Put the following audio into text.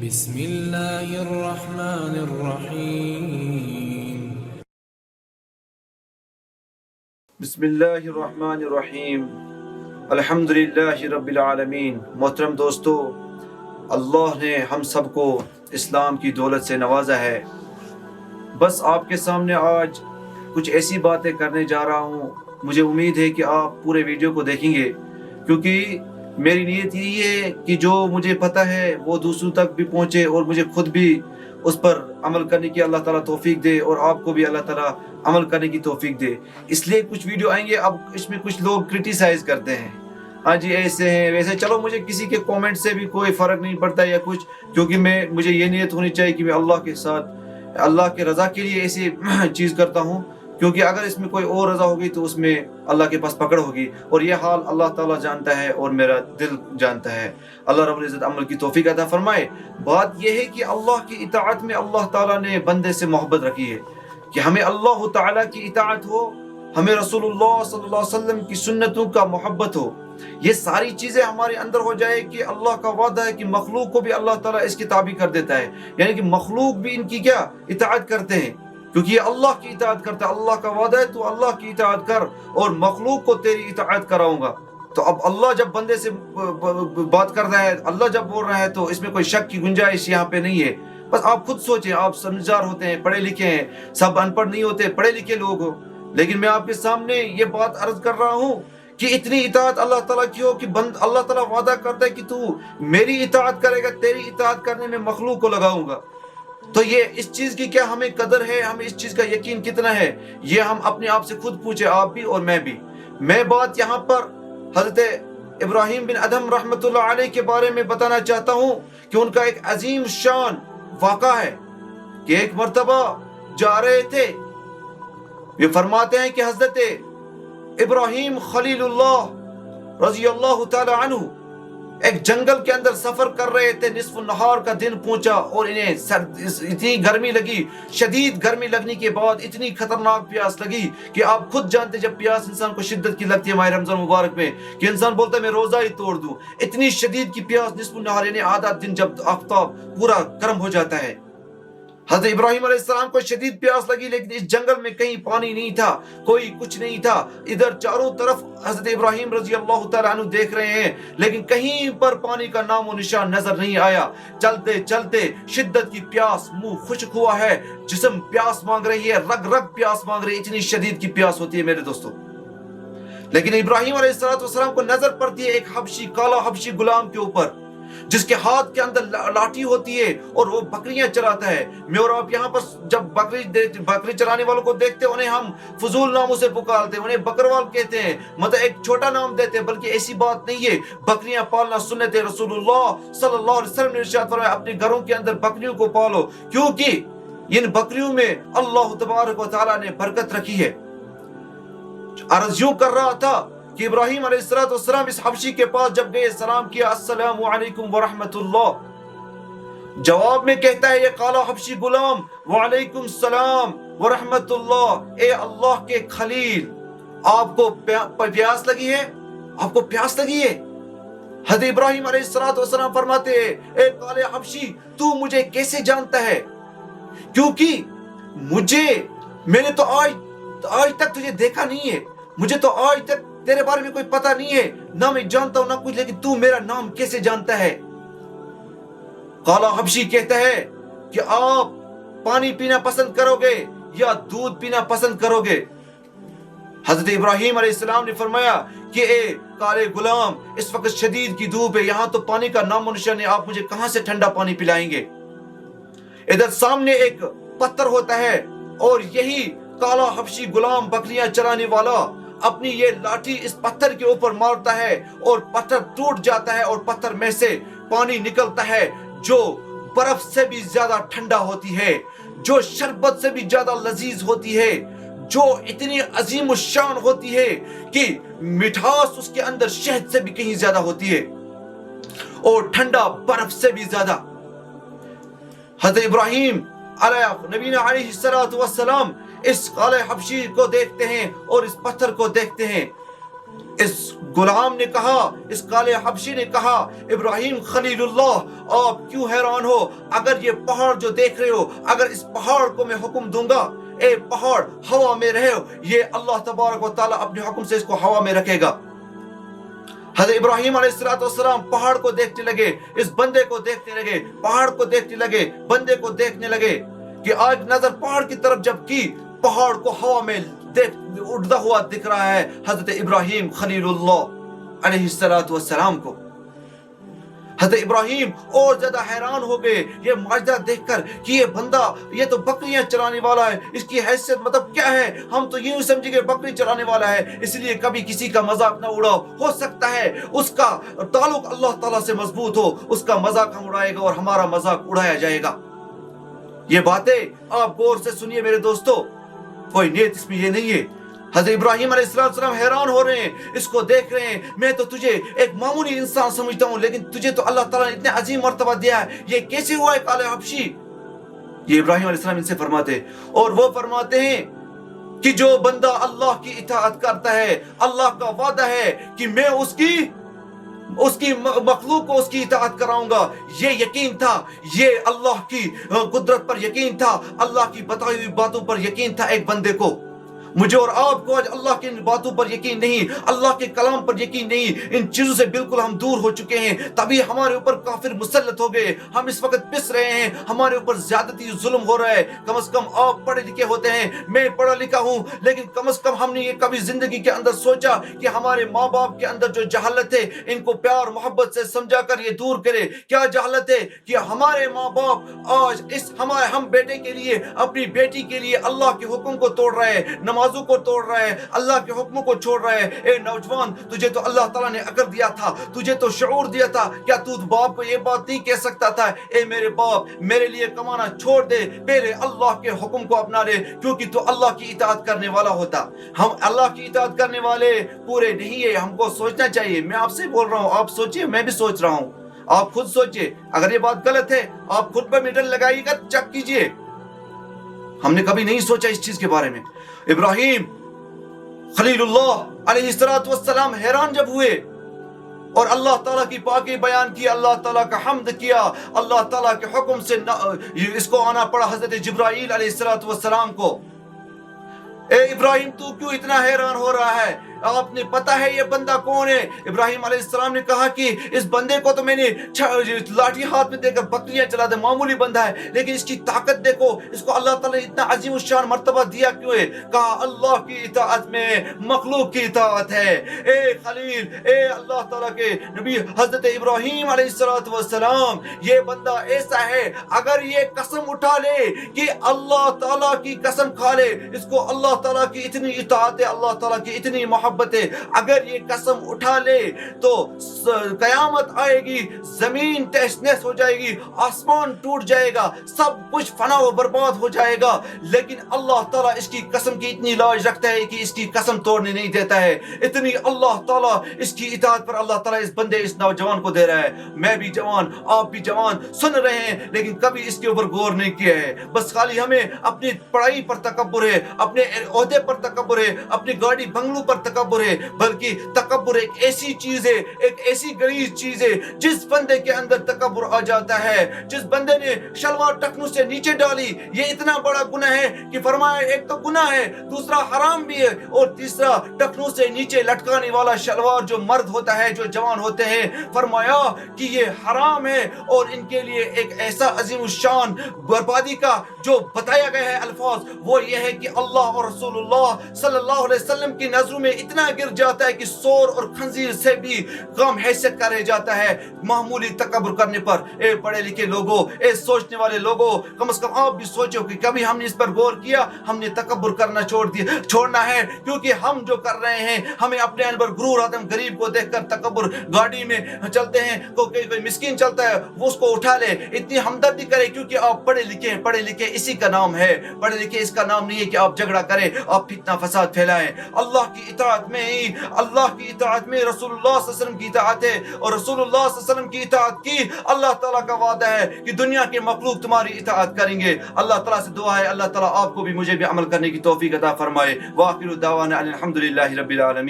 بسم اللہ الرحمن الرحیم بسم اللہ الرحمن الرحیم الحمدللہ رب العالمین۔ محترم دوستو، اللہ نے ہم سب کو اسلام کی دولت سے نوازا ہے۔ بس آپ کے سامنے آج کچھ ایسی باتیں کرنے جا رہا ہوں، مجھے امید ہے کہ آپ پورے ویڈیو کو دیکھیں گے، کیونکہ میری نیت یہی ہے کہ جو مجھے پتہ ہے وہ دوسروں تک بھی پہنچے اور مجھے خود بھی اس پر عمل کرنے کی اللہ تعالیٰ توفیق دے اور آپ کو بھی اللہ تعالیٰ عمل کرنے کی توفیق دے۔ اس لیے کچھ ویڈیو آئیں گے، اب اس میں کچھ لوگ کرٹیسائز کرتے ہیں، ہاں جی ایسے ہیں ویسے۔ چلو مجھے کسی کے کومنٹ سے بھی کوئی فرق نہیں پڑتا یا کچھ، کیونکہ مجھے یہ نیت ہونی چاہیے کہ میں اللہ کے ساتھ اللہ کے رضا کے لیے ایسی چیز کرتا ہوں، کیونکہ اگر اس میں کوئی اور رضا ہوگی تو اس میں اللہ کے پاس پکڑ ہوگی، اور یہ حال اللہ تعالیٰ جانتا ہے اور میرا دل جانتا ہے۔ اللہ رب العزت عمل کی توفیق عطا فرمائے۔ بات یہ ہے کہ اللہ کی اطاعت میں اللہ تعالیٰ نے بندے سے محبت رکھی ہے، کہ ہمیں اللہ تعالیٰ کی اطاعت ہو، ہمیں رسول اللہ صلی اللہ علیہ وسلم کی سنتوں کا محبت ہو، یہ ساری چیزیں ہمارے اندر ہو جائے کہ اللہ کا وعدہ ہے کہ مخلوق کو بھی اللہ تعالیٰ اس کی تابع کر دیتا ہے، یعنی کہ مخلوق بھی ان کی کیا اطاعت کرتے ہیں، کیونکہ یہ اللہ کی اطاعت کرتا ہے۔ اللہ کا وعدہ ہے تو اللہ کی اطاعت کر اور مخلوق کو تیری اطاعت کراؤں گا۔ تو اب اللہ جب بندے سے بات کر رہا ہے، اللہ جب بول رہا ہے، تو اس میں کوئی شک کی گنجائش یہاں پہ نہیں ہے۔ بس آپ خود سوچیں، آپ سمجھدار ہوتے ہیں، پڑھے لکھے ہیں، سب ان پڑھ نہیں ہوتے، پڑھے لکھے لوگ ہو، لیکن میں آپ کے سامنے یہ بات عرض کر رہا ہوں کہ اتنی اطاعت اللہ تعالیٰ کی ہو کہ اللہ تعالیٰ وعدہ کرتا ہے کہ تو میری اطاعت کرے گا، تیری اطاعت کرنے میں مخلوق کو لگاؤں گا۔ تو یہ اس چیز کی کیا ہمیں قدر ہے، ہمیں اس چیز کا یقین کتنا ہے، یہ ہم اپنے آپ سے خود پوچھیں، آپ بھی اور میں بھی۔ میں بات یہاں پر حضرت ابراہیم بن ادھم رحمۃ اللہ علیہ کے بارے میں بتانا چاہتا ہوں کہ ان کا ایک عظیم شان واقعہ ہے کہ ایک مرتبہ جا رہے تھے، یہ فرماتے ہیں کہ حضرت ابراہیم خلیل اللہ رضی اللہ تعالی عنہ ایک جنگل کے اندر سفر کر رہے تھے، نصف النہار کا دن پہنچا اور انہیں اتنی گرمی لگی، شدید گرمی لگنے کے بعد اتنی خطرناک پیاس لگی کہ آپ خود جانتے جب پیاس انسان کو شدت کی لگتی ہے ماہ رمضان مبارک میں کہ انسان بولتا ہے میں روزہ ہی توڑ دوں، اتنی شدید کی پیاس نصف النہار یعنی آدھا دن جب آفتاب پورا گرم ہو جاتا ہے۔ حضرت ابراہیم علیہ السلام کو شدید پیاس لگی، لیکن اس جنگل میں کہیں پانی نہیں تھا، کوئی کچھ نہیں تھا، ادھر چاروں طرف حضرت ابراہیم رضی اللہ تعالیٰ عنہ دیکھ رہے ہیں، لیکن کہیں پر پانی کا نام و نشان نظر نہیں آیا۔ چلتے چلتے شدت کی پیاس، منہ خشک ہوا ہے، جسم پیاس مانگ رہی ہے، رگ رگ پیاس مانگ رہی ہے، اتنی شدید کی پیاس ہوتی ہے میرے دوستوں۔ لیکن ابراہیم علیہ السلام کو نظر پڑتی ہے ایک حبشی، کالا حبشی غلام کے اوپر، جس کے ہاتھ کے اندر لاٹھی ہوتی ہے اور وہ بکریاں چراتا ہے۔ میں اور آپ یہاں پر جب بکری چرانے والوں کو دیکھتے ہیں، انہیں ہم فضول ناموں سے پکارتے ہیں، انہیں بکروال کہتے ہیں، مطلب ایک چھوٹا نام دیتے ہیں، بلکہ ایسی بات نہیں ہے۔ بکریاں پالنا سنت ہے، رسول اللہ صلی اللہ علیہ وسلم نے ارشاد فرمایا اپنے گھروں کے اندر بکریوں کو پالو، کیونکہ ان بکریوں میں اللہ تبارک و تعالیٰ نے برکت رکھی ہے۔ عرض یوں کر رہا تھا کہ ابراہیم علیہ السلام اس حبشی کے پاس جب گئے، سلام کیا، السلام علیکم ورحمۃ اللہ، جواب میں کہتا ہے یہ کالا حبشی غلام، وعلیکم السلام ورحمۃ اللہ، اے اللہ کے خلیل، آپ کو پیاس لگی ہے، آپ کو پیاس لگی ہے؟ حضرت ابراہیم علیہ السلام فرماتے ہیں اے کالے حبشی، تو مجھے کیسے جانتا ہے؟ کیونکہ میں نے تو آج تک تجھے دیکھا نہیں ہے، مجھے تو آج تک تیرے بارے میں کوئی پتہ نہیں ہے، نہ میں جانتا ہوں نہ کچھ، لیکن تو میرا نام کیسے جانتا ہے؟ کالا حبشی کہتا ہے کہ آپ پانی پینا پسند کرو گے یا دودھ پینا پسند کرو گے؟ حضرت ابراہیم علیہ السلام نے فرمایا کہ اے کالے غلام، اس وقت شدید کی دھوپ ہے، یہاں تو پانی کا نام و نشان ہے، آپ مجھے کہاں سے ٹھنڈا پانی پلائیں گے؟ ادھر سامنے ایک پتھر ہوتا ہے اور یہی کالا حبشی غلام بکریاں چرانے والا اپنی یہ لاٹھی اس پتھر کے اوپر مارتا ہے اور پتھر ٹوٹ جاتا ہے اور پتھر میں سے پانی نکلتا ہے جو برف سے بھی زیادہ ٹھنڈا ہوتی ہے، جو شربت سے بھی زیادہ لذیذ ہوتی ہے، جو اتنی عظیم الشان ہوتی ہے کہ مٹھاس اس کے اندر شہد سے بھی کہیں زیادہ ہوتی ہے اور ٹھنڈا برف سے بھی زیادہ۔ حضرت ابراہیم نبینا علیہ السلام اس کالے حبشی کو دیکھتے ہیں اور اس پتھر کو دیکھتے ہیں اس غلام نے کہا، اس کالے حبشی نے کہا، ابراہیم خلیل اللہ آپ کیوں حیران ہو؟ اگر یہ پہاڑ جو دیکھ رہے ہو، اگر اس پہاڑ کو میں حکم دوں گا اے پہاڑ ہوا میں رہے، یہ اللہ تبارک و تعالیٰ اپنے حکم سے اس کو ہوا میں رکھے گا۔ حضرت ابراہیم علیہ السلام پہاڑ کو دیکھنے لگے، اس بندے کو دیکھنے لگے، پہاڑ کو دیکھنے لگے، بندے کو دیکھنے لگے کہ آج نظر پہاڑ کی طرف جب کی، پہاڑ کو ہوا میں اڑتا ہوا دکھ رہا ہے حضرت ابراہیم خلیل اللہ علیہ السلام کو۔ حضرت ابراہیم اور زیادہ حیران ہو گئے یہ معجزہ دیکھ کر کہ یہ بندہ یہ تو بکریاں چرانے والا ہے، اس کی حیثیت مطلب کیا ہے؟ ہم تو یوں سمجھے کہ بکری چرانے والا ہے، اس لیے کبھی کسی کا مذاق نہ اڑاؤ، ہو سکتا ہے اس کا تعلق اللہ تعالیٰ سے مضبوط ہو، اس کا مذاق ہم اڑائے گا اور ہمارا مذاق اڑایا جائے گا۔ یہ باتیں آپ غور سے سنیے میرے دوستو، کوئی نیت اس میں یہ نہیں ہے۔ حضرت ابراہیم علیہ السلام حیران ہو رہے ہیں، اس کو دیکھ رہے ہیں، میں تو تجھے ایک معمولی انسان سمجھتا ہوں، لیکن تجھے تو اللہ تعالیٰ نے اتنے عظیم مرتبہ دیا ہے، یہ کیسے ہوا ہے کالے حبشی؟ یہ ابراہیم علیہ السلام ان سے فرماتے ہیں، اور وہ فرماتے ہیں کہ جو بندہ اللہ کی اطاعت کرتا ہے، اللہ کا وعدہ ہے کہ میں اس کی مخلوق کو اس کی اطاعت کراؤں گا۔ یہ یقین تھا، یہ اللہ کی قدرت پر یقین تھا، اللہ کی بتائی ہوئی باتوں پر یقین تھا ایک بندے کو۔ مجھے اور آپ کو آج اللہ کی باتوں پر یقین نہیں، اللہ کے کلام پر یقین نہیں، ان چیزوں سے بالکل ہم دور ہو چکے ہیں، تبھی ہمارے اوپر کافر مسلط ہو گئے، ہم اس وقت پس رہے ہیں، ہمارے اوپر زیادتی ظلم ہو رہا ہے۔ کم از کم آپ پڑھے لکھے ہوتے ہیں، میں پڑھا لکھا ہوں، لیکن کم از کم ہم نے یہ کبھی زندگی کے اندر سوچا کہ ہمارے ماں باپ کے اندر جو جہالت ہے ان کو پیار محبت سے سمجھا کر یہ دور کرے۔ کیا جہالت ہے کہ ہمارے ماں باپ آج ہم بیٹے کے لیے، اپنی بیٹی کے لیے اللہ کے حکم کو توڑ رہے ہیں، نمازوں کو توڑ رہا ہے، اللہ کے حکموں کو چھوڑ رہا ہے۔ اے نوجوان، تجھے تو اللہ تعالیٰ نے عقل دیا تھا، تجھے تو شعور دیا تھا، کیا تو باپ کو یہ بات نہیں کہہ سکتا تھا اے میرے باپ میرے لیے کمانا چھوڑ دے، پہلے اللہ کے حکم کو اپنا لے، کیونکہ تو اللہ کی اطاعت کرنے والا ہوتا۔ ہم اللہ کی اطاعت کرنے والے پورے نہیں ہیں، ہم کو سوچنا چاہیے۔ میں آپ سے بول رہا ہوں، آپ سوچئے، میں بھی سوچ رہا ہوں، آپ خود سوچئے، اگر یہ بات غلط ہے آپ خود پر میٹر لگائیے گا، چیک کیجئے۔ ہم نے کبھی نہیں سوچا اس چیز کے بارے میں۔ ابراہیم خلیل اللہ علیہ السلام حیران جب ہوئے اور اللہ تعالیٰ کی پاکی بیان کی، اللہ تعالیٰ کا حمد کیا، اللہ تعالیٰ کے حکم سے اس کو آنا پڑا حضرت جبرائیل علیہ السلام کو۔ اے ابراہیم تو کیوں اتنا حیران ہو رہا ہے؟ آپ نے پتا ہے یہ بندہ کون ہے؟ ابراہیم علیہ السلام نے کہا کہ اس بندے کو تو میں نے لاٹھی ہاتھ میں دے کر بکریاں چلا دے، معمولی بندہ ہے، لیکن اس کی طاقت دیکھو، اس کو اللہ تعالیٰ نے اتنا عظیم الشان مرتبہ دیا کیوں ہے؟ کہا اللہ کی اطاعت میں مخلوق کی اطاعت ہے۔ اے خلیل، اے اللہ تعالیٰ کے نبی حضرت ابراہیم علیہ السلام، یہ بندہ ایسا ہے اگر یہ قسم اٹھا لے کہ اللہ تعالیٰ کی قسم کھا لے، اس کو اللہ تعالیٰ کی اتنی اطاعت ہے، اللہ تعالیٰ کی اتنی محبت ہے، اگر یہ قسم اٹھا لے تو قیامت آئے گی، زمین تہس نہس ہو جائے گی، آسمان ٹوٹ جائے گا، سب کچھ فنا و برباد ہو جائے گا، لیکن اللہ تعالیٰ اس کی قسم کی اتنی لاج رکھتا ہے کہ اس کی قسم توڑنے نہیں دیتا ہے۔ اتنی اللہ تعالیٰ اس کی اطاعت پر اللہ تعالیٰ اس بندے اس نوجوان کو دے رہا ہے۔ میں بھی جوان، آپ بھی جوان سن رہے ہیں، لیکن کبھی اس کے اوپر غور نہیں کیا ہے، بس خالی ہمیں اپنی پڑھائی پر تکبر ہے، اپنے عہدے پر تکبر ہے، اپنی گاڑی بنگلوں پر تکبر ہے، بلکہ تکبر ایک ایسی چیز ہے، ایک ایسی غلیظ چیز ہے، جس بندے کے اندر تکبر آ جاتا ہے، جس بندے نے شلوار ٹخنوں سے نیچے ڈالی، یہ اتنا بڑا گناہ ہے کہ فرمایا ایک تو گناہ ہے، دوسرا حرام بھی ہے، اور تیسرا ٹخنوں سے نیچے لٹکانے والا شلوار جو مرد ہوتا ہے، جو جوان ہوتے ہیں، فرمایا کہ یہ حرام ہے، اور ان کے لیے ایک ایسا عظیم الشان بربادی کا جو بتایا گیا ہے الفاظ، وہ یہ ہے کہ اللہ اور رسول اللہ صلی اللہ علیہ وسلم کی نظروں میں اتنا گر جاتا ہے کہ سور اور خنزیر سے بھی کم حیثیت کا رہ جاتا ہے معمولی تکبر کرنے پر۔ اے پڑھے لکھے لوگوں، اے سوچنے والے لوگوں، کم از کم آپ بھی سوچو کہ کبھی ہم نے اس پر غور کیا؟ ہم نے تکبر کرنا چھوڑنا ہے، کیونکہ ہم جو کر رہے ہیں، ہمیں اپنے اندر غرور آتا ہے، ہم غریب کو دیکھ کر تکبر، گاڑی میں چلتے ہیں کوئی مسکین چلتا ہے وہ اس کو اٹھا لے، اتنی ہمدردی کرے، کیونکہ آپ پڑھے لکھے ہیں۔ پڑھے لکھے اسی کا نام ہے، پڑھے لکھے اس کا نام نہیں ہے کہ آپ جھگڑا کریں، آپ فتنہ فساد پھیلائیں۔ اللہ کی اطاعت میں ہی، اللہ کی اطاعت میں رسول اللہ صلی اللہ علیہ وسلم کی اطاعت ہے، اور رسول اللہ صلی اللہ علیہ وسلم کی اطاعت کی اللہ تعالیٰ کا وعدہ ہے کہ دنیا کے مخلوق تمہاری اطاعت کریں گے۔ اللہ تعالیٰ سے دعا ہے اللہ تعالیٰ آپ کو بھی مجھے بھی عمل کرنے کی توفیق عطا فرمائے۔ وآخر دعوانا الحمدللہ رب العالمین۔